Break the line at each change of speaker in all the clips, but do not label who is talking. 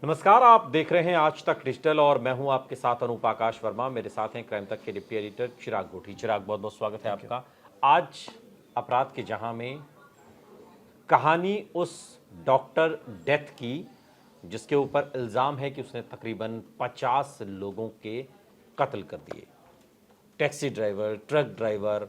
नमस्कार, आप देख रहे हैं आज तक डिजिटल और मैं हूं आपके साथ अनूप आकाश वर्मा। मेरे साथ हैं क्राइम तक के डिप्टी एडिटर चिराग गोठी। चिराग, बहुत बहुत स्वागत है आपका। आज अपराध के जहां में कहानी उस डॉक्टर डेथ की जिसके ऊपर इल्ज़ाम है कि उसने तकरीबन 50 लोगों के कत्ल कर दिए। टैक्सी ड्राइवर, ट्रक ड्राइवर,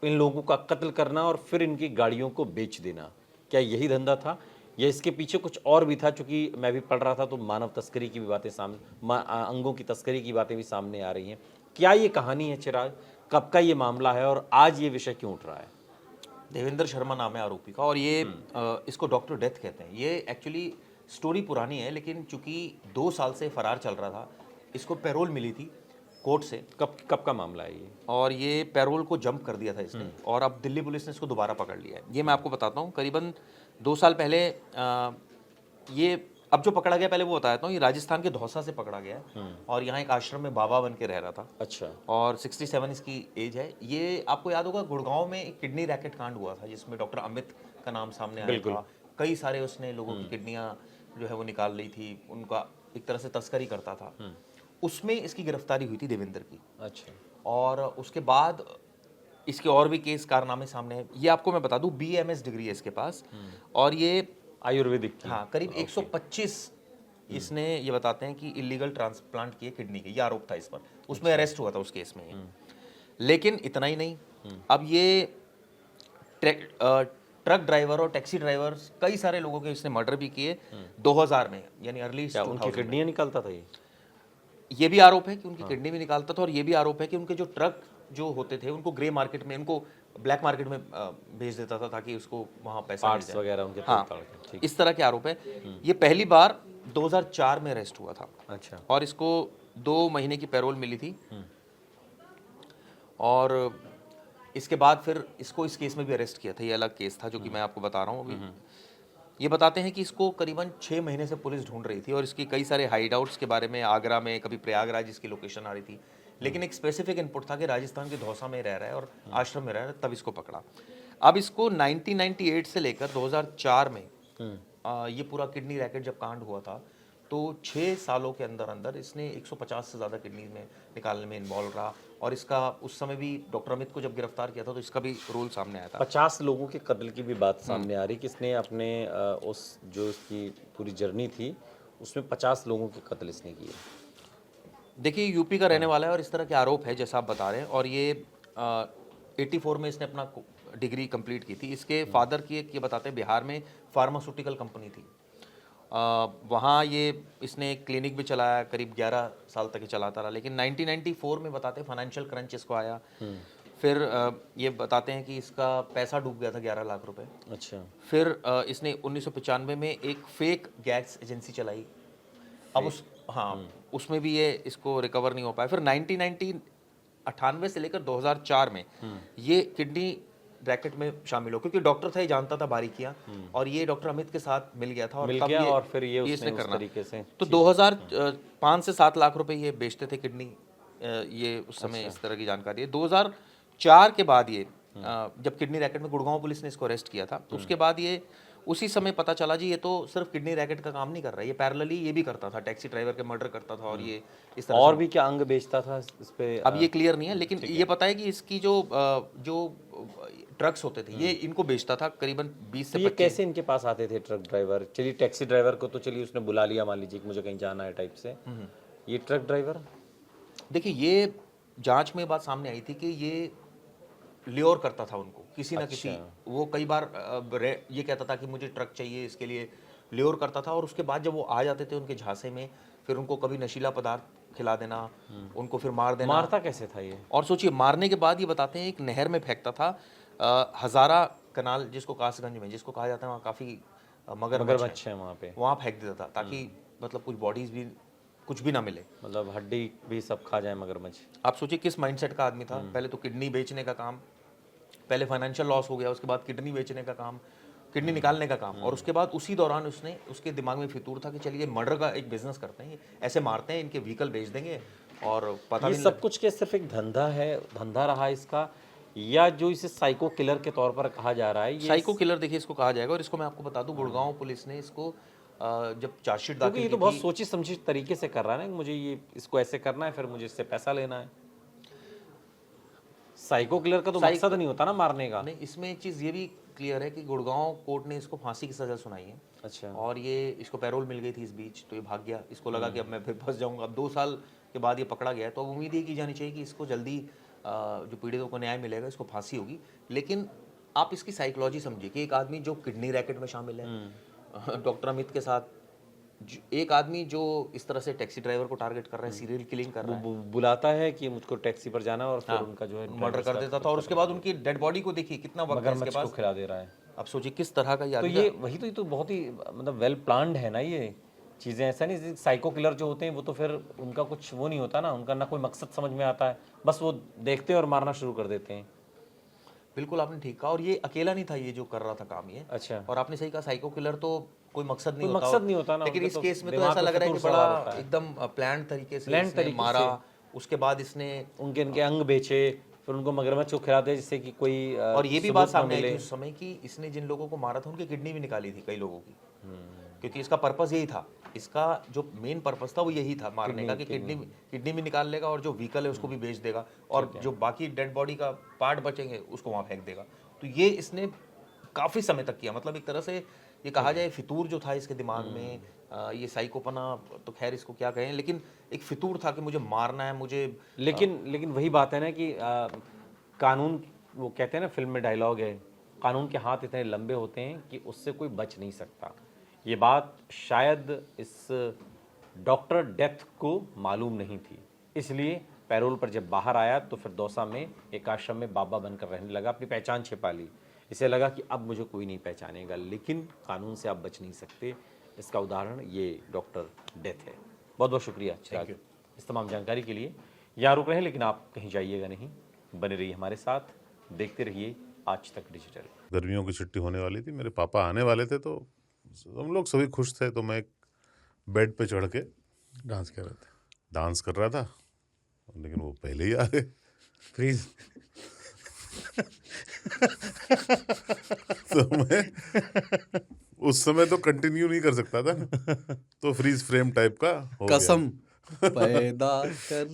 इन लोगों का कत्ल करना और फिर इनकी गाड़ियों को बेच देना, क्या यही धंधा था या इसके पीछे कुछ और भी था? चूंकि मैं भी पढ़ रहा था तो मानव तस्करी की भी बातें अंगों की तस्करी की बातें भी सामने आ रही हैं। क्या ये कहानी है चिराग? कब का ये मामला है और आज ये विषय क्यों उठ रहा है?
देवेंद्र शर्मा नाम है आरोपी का और ये इसको डॉक्टर डेथ कहते हैं। ये एक्चुअली स्टोरी पुरानी है, लेकिन चूंकि 2 साल से फरार चल रहा था, इसको पैरोल मिली थी कोर्ट से।
कब का मामला है ये?
और ये पैरोल को जंप कर दिया था इसने और अब दिल्ली पुलिस ने इसको दोबारा पकड़ लिया है। ये मैं आपको बताता हूँ, करीबन 2 साल पहले ये अब जो पकड़ा गया, पहले वो बताता हूँ। ये राजस्थान के धौसा से पकड़ा गया है और यहाँ एक आश्रम में बाबा बन के रह रहा था।
अच्छा।
और 67 इसकी एज है। ये आपको याद होगा, गुड़गांव में एक किडनी रैकेट कांड हुआ था जिसमें डॉक्टर अमित का नाम सामने आया था। कई सारे उसने लोगों की किडनियां जो है वो निकाल ली थी, उनका एक तरह से तस्करी करता था। उसमें इसकी गिरफ्तारी हुई थी देवेंद्र की।
अच्छा।
और उसके बाद इसके और भी केस कारनामे सामने हैं। ये आपको मैं बता दूं, BMS डिग्री है इसके पास और ये
आयुर्वेदिक की?
हाँ, करीब 125 इसने ये बताते हैं कि इलीगल ट्रांसप्लांट किए किडनी के। ये आरोप था इस पर। उसमें अरेस्ट हुआ था उस केस में ये। लेकिन इतना ही नहीं, अब ये ट्रक ड्राइवर और टैक्सी ड्राइवर, कई सारे लोगों के इसने मर्डर भी किए 2000 में, यानी अर्ली 2000
उनकी किडनियां निकालता था
ये भी आरोप है कि उनकी किडनी भी निकालता था। और ये भी आरोप है कि उनके जो ट्रक जो होते थे उनको ग्रे मार्केट में, उनको ब्लैक मार्केट में भेज देता था ताकि उसको वहां पैसा मिल जाए
वगैरह उनके?
हाँ, इस तरह के आरोप है। ये पहली बार 2004 में अरेस्ट हुआ था।
अच्छा।
और इसको 2 महीने की पैरोल मिली थी। और इसके बाद फिर इसको इस केस में भी अरेस्ट किया था। ये अलग केस था जो कि मैं आपको बता रहा हूँ अभी। ये बताते हैं कि इसको करीबन 6 महीने से पुलिस ढूंढ रही थी और इसकी कई सारे हाइडआउट्स के बारे में, आगरा में, कभी प्रयागराज इसकी लोकेशन आ रही थी। लेकिन एक स्पेसिफिक इनपुट था कि राजस्थान के धौसा में रह रहा है और आश्रम में रह रहा है, तब इसको पकड़ा। अब इसको 1998 से लेकर 2004 में ये पूरा किडनी रैकेट जब कांड हुआ था, तो 6 सालों के अंदर अंदर इसने 150 से ज़्यादा किडनी में निकालने में इन्वॉल्व रहा। और इसका उस समय भी डॉक्टर अमित को जब गिरफ्तार किया था तो इसका भी रोल सामने आया था।
50 लोगों के कत्ल की भी बात सामने आ रही, किसने अपने उस जो इसकी पूरी जर्नी थी उसमें 50 लोगों के कत्ल इसने किए।
देखिए, यूपी का रहने वाला है और इस तरह के आरोप है जैसा आप बता रहे हैं। और ये 84 में इसने अपना डिग्री कंप्लीट की थी। इसके फादर की एक, ये बताते हैं, बिहार में फार्मास्यूटिकल कंपनी थी। वहाँ ये इसने एक क्लिनिक भी चलाया, करीब 11 साल तक ही चलाता रहा। लेकिन 1994 में बताते हैं फाइनेंशियल क्रंच इसको आया। फिर ये बताते हैं कि इसका पैसा डूब गया था 11 लाख रुपए।
अच्छा।
फिर इसने 1995 में एक फेक गैस एजेंसी चलाई। अब उसमें भी ये इसको रिकवर नहीं हो पाया। फिर 1998 से लेकर 2004 में ये किडनी रैकेट में शामिल हो, क्योंकि डॉक्टर था, ये जानता था बारीकियां। और ये डॉक्टर अमित के साथ मिल गया था और तब
और फिर ये उसने उस
करना
तरीके से
तो 2005 से 7 लाख रुपए ये बेचते थे किडनी। ये उस समय इस तरह की जानकारी है। 2004 के बाद ये जब किडनी रैकेट में गुड़गांव पुलिस ने इसको अरेस्ट किया था, तो उसके बाद ये उसी समय पता चला जी ये तो सिर्फ किडनी रैकेट का काम नहीं कर रहा है, ये पैरेलली ये भी करता था, टैक्सी ड्राइवर के मर्डर करता था। और ये इस तरह
और भी क्या अंग बेचता था इस पे?
अब ये क्लियर नहीं है, लेकिन ये पता है कि इसकी जो ट्रक्स होते थे ये इनको बेचता था करीबन 20 से 25।
ये कैसे इनके पास आते थे ट्रक ड्राइवर? चलिए, टैक्सी ड्राइवर को तो चलिए उसने बुला लिया, मान लीजिए कि मुझे कहीं जाना है टाइप से। ये ट्रक ड्राइवर,
देखिए, ये जांच में बात सामने आई थी कि ये ल्योर करता था उनको किसी ना किसी। वो कई बार ये कहता था कि मुझे ट्रक चाहिए, इसके लिए ल्योर करता था। और उसके बाद जब वो आ जाते थे उनके झांसे में, फिर उनको कभी नशीला पदार्थ खिला देना, उनको फिर मार देना।
मारता कैसे था ये?
और सोचिए, मारने के बाद ये बताते हैं एक नहर में फेंकता था। हजारा कनाल जिसको कासगंज में जिसको कहा जाता है, वहाँ काफ़ी मगरमच्छ है, वहाँ फेंक देता था ताकि मतलब कुछ बॉडीज भी कुछ भी ना मिले,
मतलब हड्डी भी सब खा जाए मगरमच्छ।
आप सोचिए किस माइंडसेट का आदमी था। पहले तो किडनी बेचने का काम, पहले फाइनेंशियल लॉस हो गया, उसके बाद किडनी बेचने का काम, किडनी निकालने का काम। और उसके बाद उसी दौरान उसके दिमाग में फितूर था कि चलिए मर्डर का एक बिजनेस करते हैं, ऐसे मारते हैं, इनके व्हीकल बेच देंगे। और पता
ये
नहीं
सब कुछ क्या सिर्फ एक धंधा है, धंधा रहा इसका, या जो इसे साइको किलर के तौर पर कहा जा रहा है? ये
साइको किलर देखिए इसको कहा जाएगा। और इसको मैं आपको बता दूं, गुड़गांव पुलिस ने इसको जब चार्जशीट
क्योंकि
दाखिल
ये
की
तो बहुत
थी,
सोची समझी तरीके से कर रहा है ना कि मुझे ये इसको ऐसे करना है, फिर मुझे इससे पैसा लेना है। साइको किलर का तो मकसद नहीं होता ना मारने का।
नहीं, इसमें एक चीज़ ये भी क्लियर है कि गुड़गांव कोर्ट ने इसको फांसी की सज़ा सुनाई है।
अच्छा।
और ये इसको पैरोल मिल गई थी इस बीच, तो ये भाग गया। इसको लगा कि अब मैं फिर फंस जाऊंगा। अब 2 साल के बाद ये पकड़ा गया है, तो अब उम्मीद ये की जानी चाहिए कि इसको जल्दी जो पीड़ितों को न्याय मिलेगा, इसको फांसी होगी। लेकिन आप इसकी साइकोलॉजी समझिए कि एक आदमी जो किडनी रैकेट में शामिल है, डॉक्टर अमित के साथ एक आदमी जो इस तरह से टैक्सी ड्राइवर को टारगेट कर रहा है, सीरियल किलिंग कर रहा है,
बुलाता है कि मुझको टैक्सी पर जाना है और फिर उनका जो है
मर्डर कर देता था। और उसके बाद उनकी डेड बॉडी को देखिए कितना वक्त है इसके
मगरमच्छ को
पास।
खिला दे रहा है।
अब सोचिए किस तरह का ये
तो
आदमी
ये वही तो, ये तो बहुत ही मतलब वेल प्लान्ड है ना ये चीज़ें। ऐसा नहीं, साइको किलर जो होते हैं वो तो फिर उनका कुछ वो नहीं होता ना, उनका ना कोई मकसद समझ में आता है, बस वो देखते हैं और मारना शुरू कर देते हैं।
बिल्कुल आपने ठीक कहा। और ये अकेला नहीं था ये जो कर रहा था काम ये।
अच्छा।
और आपने सही कहा, साइको किलर तो कोई मकसद नहीं
कोई
होता।
मकसद नहीं होता ना,
लेकिन
उनके
इस
तो
केस में तो
दिमाग
ऐसा
पे
लग रहा है कि
फितूर सवार होता
बड़ा
है।
एकदम प्लान तरीके से
Planned
इसने
तरीके
मारा। उसके बाद इसने
उनके इनके अंग बेचे, फिर उनको मगरमच्छ को खिला दिया जिससे कि कोई
और ये भी
सबूत
बात
ना
सामने आई
मिले।
थी उस समय कि इसने जिन लोगों को मारा था उनकी किडनी भी निकाली थी कई लोगों की। क्योंकि इसका पर्पस यही था, इसका जो मेन पर्पस था वो यही था मारने का, कि किडनी भी निकाल लेगा और जो व्हीकल है उसको भी बेच देगा, और जो बाकी डेड बॉडी का पार्ट बचेंगे उसको वहाँ फेंक देगा। तो ये इसने काफ़ी समय तक किया। मतलब एक तरह से ये कहा जाए फितूर जो था इसके दिमाग में, ये साइकोपना तो खैर इसको क्या कहें, लेकिन एक फितूर था कि मुझे मारना है, मुझे।
लेकिन वही बात है ना कि कानून, वो कहते हैं ना फिल्म में डायलॉग है, कानून के हाथ इतने लंबे होते हैं कि उससे कोई बच नहीं सकता। ये बात शायद इस डॉक्टर डेथ को मालूम नहीं थी, इसलिए पैरोल पर जब बाहर आया तो फिर दौसा में एक आश्रम में बाबा बनकर रहने लगा, अपनी पहचान छिपा ली। इसे लगा कि अब मुझे कोई नहीं पहचानेगा, लेकिन कानून से आप बच नहीं सकते। इसका उदाहरण ये डॉक्टर डेथ है। बहुत बहुत शुक्रिया चिराग इस तमाम जानकारी के लिए। यहाँ रुक रहे हैं, लेकिन आप कहीं जाइएगा नहीं, बने रहिए हमारे साथ, देखते रहिए आज तक डिजिटल।
गर्मियों की छुट्टी होने वाली थी, मेरे पापा आने वाले थे, तो हम लोग सभी खुश थे। तो मैं एक बेड पे चढ़ के
डांस कर रहे थे।
डांस कर रहा था, लेकिन वो पहले ही आ गए।
फ्रीज।
तो मैं उस समय तो कंटिन्यू नहीं कर सकता था ना, तो फ्रीज फ्रेम टाइप का हो गया।
कसम पैदा कर